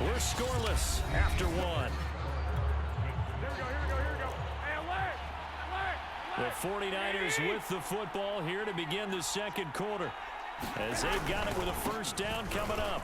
We're scoreless after one. The 49ers with the football here to begin the second quarter, as they've got it with a first down coming up.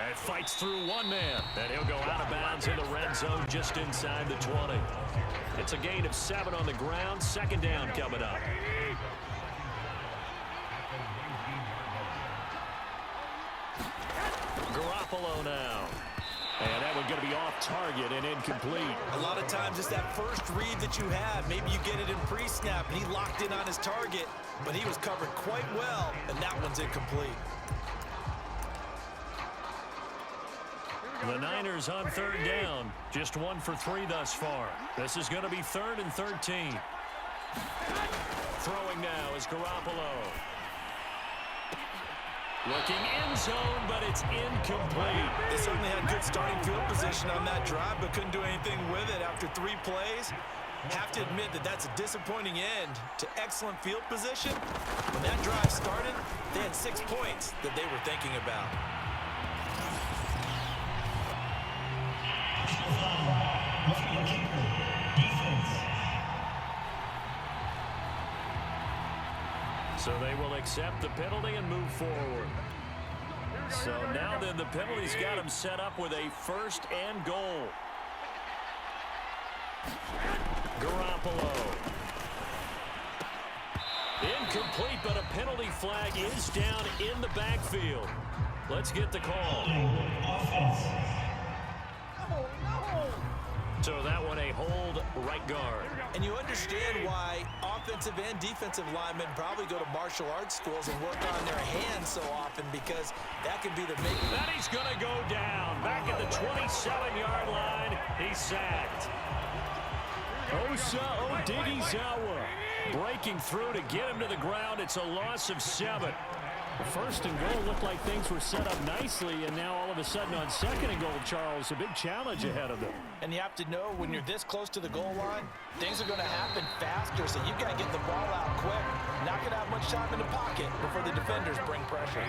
And fights through one man, and he'll go out of bounds in the red zone just inside the 20. It's a gain of 7 on the ground. Second down coming up. Garoppolo now. And that one's going to be off target and incomplete. A lot of times it's that first read that you have. Maybe you get it in pre-snap, and he locked in on his target, but he was covered quite well, and that one's incomplete. The Niners on third down. Just 1 for 3 thus far. This is going to be 3rd and 13. Throwing now is Garoppolo. Looking end zone, but it's incomplete. They certainly had good starting field position on that drive, but couldn't do anything with it after 3 plays. Have to admit that that's a disappointing end to excellent field position. When that drive started, they had 6 points that they were thinking about. So they will accept the penalty and move forward. So now then the penalty's got him set up with a 1st and goal. Garoppolo. Incomplete, but a penalty flag is down in the backfield. Let's get the call. So that one a hold right guard. And you understand why offensive and defensive linemen probably go to martial arts schools and work on their hands so often, because that could be the making. That he's going to go down. Back at the 27-yard line. He's sacked. Osa Odighizuwa breaking through to get him to the ground. It's a loss of 7. The 1st and goal looked like things were set up nicely, and now all of a sudden on 2nd and goal, Charles, a big challenge ahead of them. And you have to know when you're this close to the goal line, things are going to happen faster, so you've got to get the ball out quick. Not going to have much time in the pocket before the defenders bring pressure.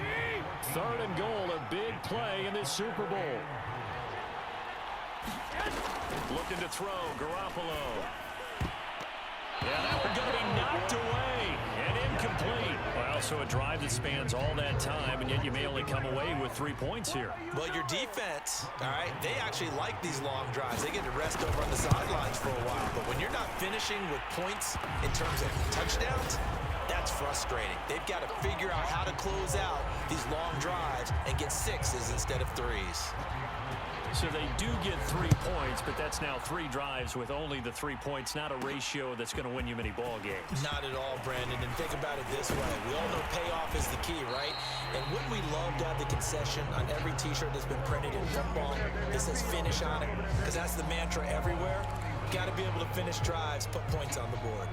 3rd and goal, a big play in this Super Bowl. Looking to throw, Garoppolo. Yeah, that one's going to be knocked away and incomplete. Well, so a drive that spans all that time, and yet you may only come away with 3 points here. Well, your defense, all right, they actually like these long drives. They get to rest over on the sidelines for a while. But when you're not finishing with points in terms of touchdowns, that's frustrating. They've got to figure out how to close out these long drives and get 6s instead of 3s. So they do get 3 points, but that's now 3 drives with only the 3 points, not a ratio that's going to win you many ball games. Not at all, Brandon. And think about it this way. We all know payoff is the key, right? And wouldn't we love to have the concession on every T-shirt that's been printed in football that says finish on it? Because that's the mantra everywhere. Got to be able to finish drives, put points on the board.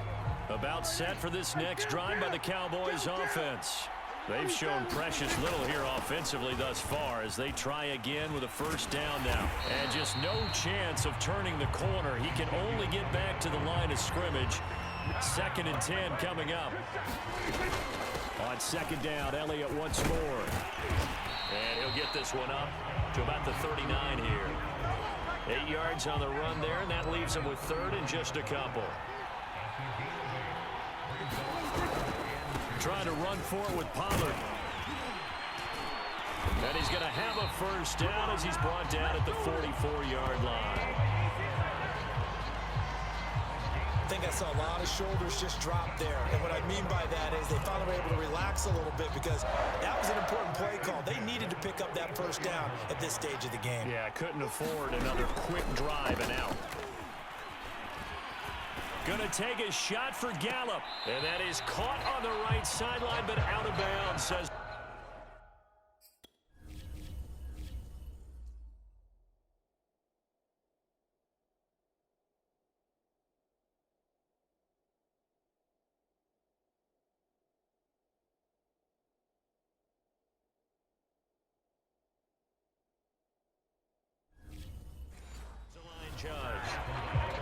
About set for this next drive by the Cowboys offense. They've shown precious little here offensively thus far as they try again with a 1st down now. And just no chance of turning the corner. He can only get back to the line of scrimmage. 2nd and 10 coming up. On 2nd down, Elliott once more. And he'll get this one up to about the 39 here. 8 yards on the run there, and that leaves him with 3rd and just a couple. Trying to run for it with Pollard. And he's going to have a 1st down as he's brought down at the 44-yard line. I think I saw a lot of shoulders just drop there. And what I mean by that is they finally were able to relax a little bit, because that was an important play call. They needed to pick up that 1st down at this stage of the game. Yeah, couldn't afford another quick drive and out. Going to take a shot for Gallup. And that is caught on the right sideline, but out of bounds, says. Line judge.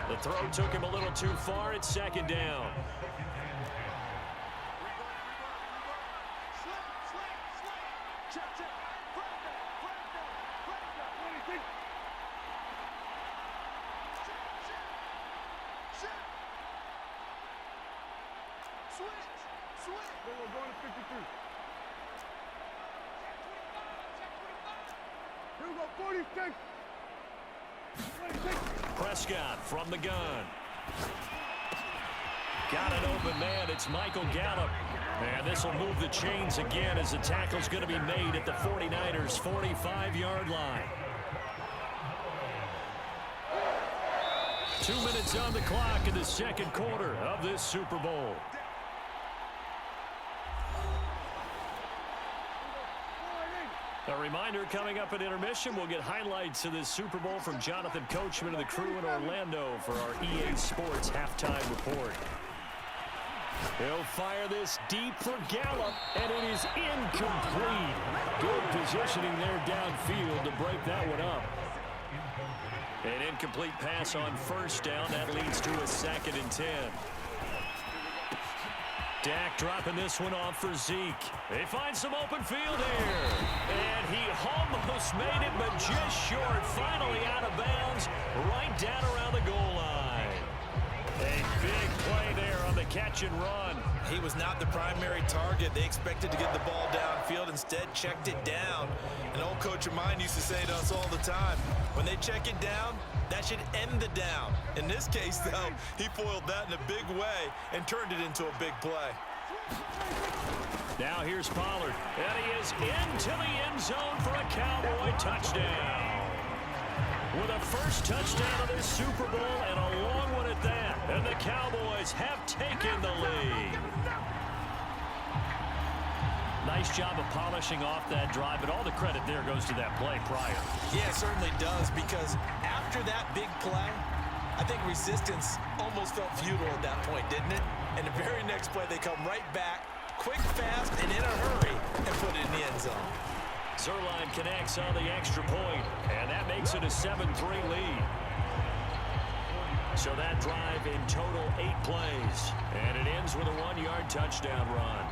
The throw took him a little too far. It's 2nd down. Prescott from the gun. Got an open man. It's Michael Gallup. And this will move the chains again as the tackle's going to be made at the 49ers' 45-yard line. 2 minutes on the clock in the second quarter of this Super Bowl. A reminder, coming up at intermission, we'll get highlights of this Super Bowl from Jonathan Coachman and the crew in Orlando for our EA Sports halftime report. He'll fire this deep for Gallup, and it is incomplete. Good positioning there downfield to break that one up. An incomplete pass on first down. That leads to a 2nd and 10. Dak dropping this one off for Zeke. They find some open field here. And he almost made it, but just short. Finally out of bounds, right down around the goal line. A big play there on the catch and run. He was not the primary target. They expected to get the ball downfield, instead checked it down. An old coach of mine used to say to us all the time, when they check it down, that should end the down. In this case, though, he foiled that in a big way and turned it into a big play. Now here's Pollard, and he is into the end zone for a Cowboy touchdown. With a first touchdown of this Super Bowl and a long one at that. And the Cowboys have taken the lead. Nice job of polishing off that drive, but all the credit there goes to that play prior. Yeah, it certainly does, because after that big play, I think resistance almost felt futile at that point, didn't it? And the very next play, they come right back, quick, fast, and in a hurry, and put it in the end zone. Zerline connects on the extra point, and that makes it a 7-3 lead. So that drive in total 8 plays, and it ends with a 1-yard touchdown run.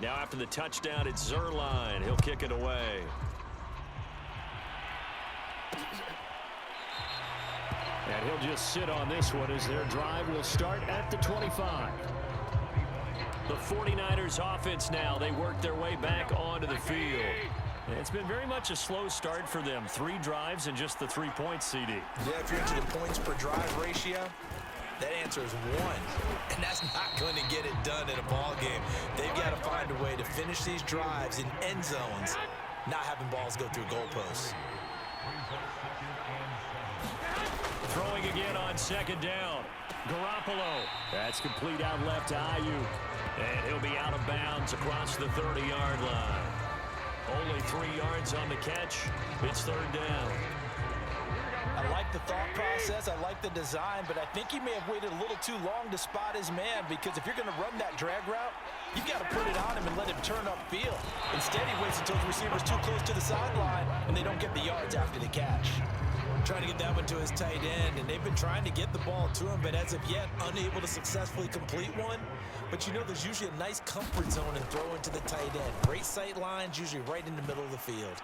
Now after the touchdown, it's Zerline. He'll kick it away. And he'll just sit on this one as their drive will start at the 25. The 49ers offense now, they work their way back onto the field. It's been very much a slow start for them. 3 drives and just the 3 points, CD. Yeah, if you're into the points per drive ratio, that answer is 1. And that's not going to get it done in a ball game. They've got to find a way to finish these drives in end zones, not having balls go through goalposts. Throwing again on 2nd down. Garoppolo. That's complete out left to Ayuk. And he'll be out of bounds across the 30-yard line. Only 3 yards on the catch. It's 3rd down. I like the thought process. I like the design, but I think he may have waited a little too long to spot his man, because if you're going to run that drag route, you've got to put it on him and let him turn upfield. Instead, he waits until the receiver's too close to the sideline, and they don't get the yards after the catch. Trying to get that one to his tight end, and they've been trying to get the ball to him, but as of yet, unable to successfully complete one. But you know, there's usually a nice comfort zone in throwing to the tight end. Great sight lines, usually right in the middle of the field.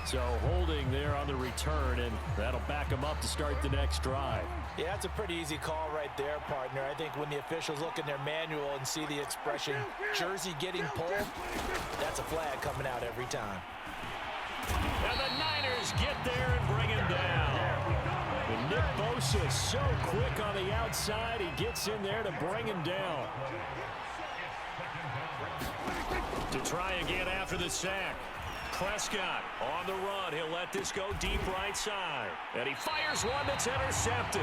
So holding there on the return, and that'll back him up to start the next drive. Yeah, that's a pretty easy call right there, partner. I think when the officials look in their manual and see the expression jersey getting pulled, that's a flag coming out every time. And the Niners get there and bring him down. And Nick Bosa so quick on the outside, he gets in there to bring him down. To try again after the sack. Prescott on the run. He'll let this go deep right side. And he fires one that's intercepted.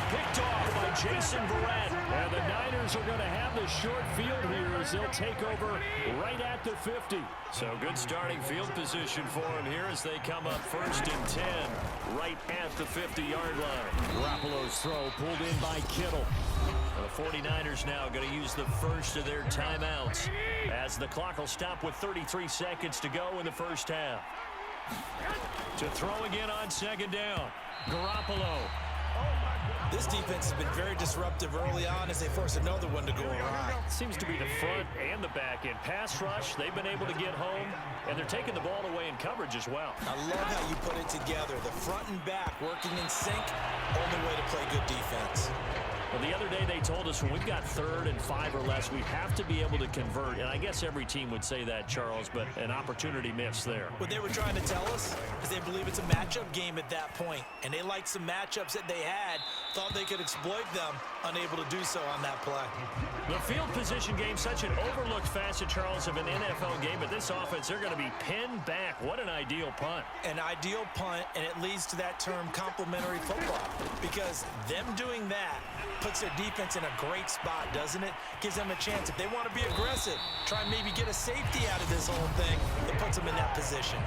Picked off by Jason Verrett. And the Niners are going to have the short field here as they'll take over right at the 50. So good starting field position for him here as they come up 1st and 10 right at the 50-yard line. Garoppolo's throw pulled in by Kittle. The 49ers now going to use the first of their timeouts as the clock will stop with 33 seconds to go in the first half. To throw again on 2nd down. Garoppolo. This defense has been very disruptive early on as they force another one to go awry. Seems to be the front and the back end. Pass rush, they've been able to get home, and they're taking the ball away in coverage as well. I love how you put it together. The front and back working in sync, only way to play good defense. Well, the other day they told us when we've got 3rd and 5 or less, we have to be able to convert. And I guess every team would say that, Charles, but an opportunity missed there. What they were trying to tell us is they believe it's a matchup game at that point. And they liked some matchups that they had, thought they could exploit them, unable to do so on that play. The field position game, such an overlooked facet, Charles, of an NFL game. But this offense, they're going to be pinned back. What an ideal punt. An ideal punt, and it leads to that term complementary football. Because them doing that puts their defense in a great spot, doesn't it? Gives them a chance. If they want to be aggressive, try and maybe get a safety out of this whole thing, it puts them in that position.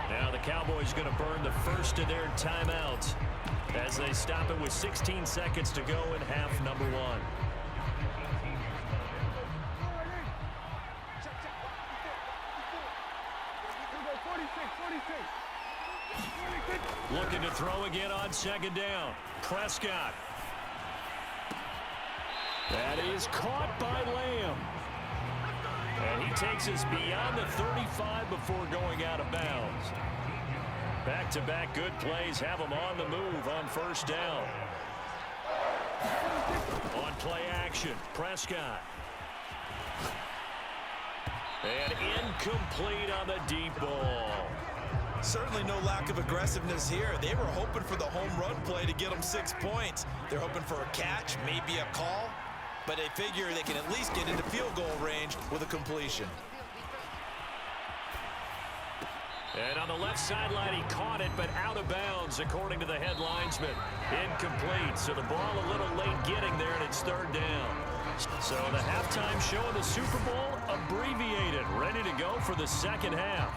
Now the Cowboys going to burn the first of their timeouts as they stop it with 16 seconds to go in half number 1. Looking to throw again on 2nd down. Prescott. That is caught by Lamb. And he takes us beyond the 35 before going out of bounds. Back-to-back good plays have him on the move on 1st down. On play action, Prescott. And incomplete on the deep ball. Certainly no lack of aggressiveness here. They were hoping for the home run play to get them 6 points. They're hoping for a catch, maybe a call. But they figure they can at least get into field goal range with a completion. And on the left sideline, he caught it, but out of bounds, according to the head linesman. Incomplete, so the ball a little late getting there, and it's 3rd down. So the halftime show of the Super Bowl, abbreviated, ready to go for the 2nd half.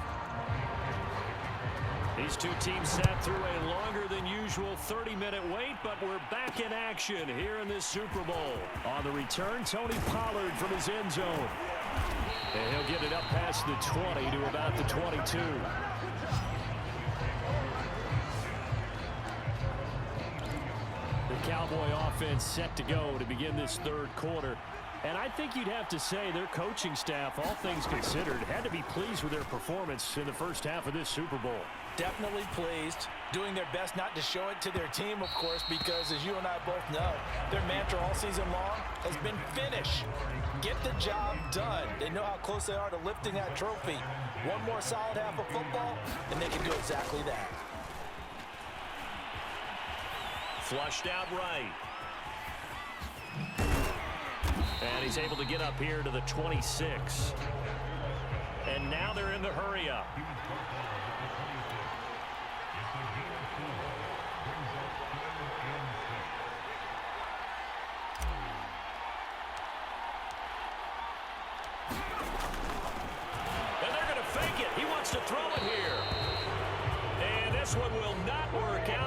These two teams sat through a longer than usual 30-minute wait, but we're back in action here in this Super Bowl. On the return, Tony Pollard from his end zone. And he'll get it up past the 20 to about the 22. The Cowboy offense set to go to begin this 3rd quarter. And I think you'd have to say their coaching staff, all things considered, had to be pleased with their performance in the first half of this Super Bowl. Definitely pleased, doing their best not to show it to their team, of course, because as you and I both know, their mantra all season long has been finish. Get the job done. They know how close they are to lifting that trophy. One more solid half of football, and they can do exactly that. Flushed out right. And he's able to get up here to the 26. And now they're in the hurry up. And they're going to fake it. He wants to throw it here. And this one will not work out.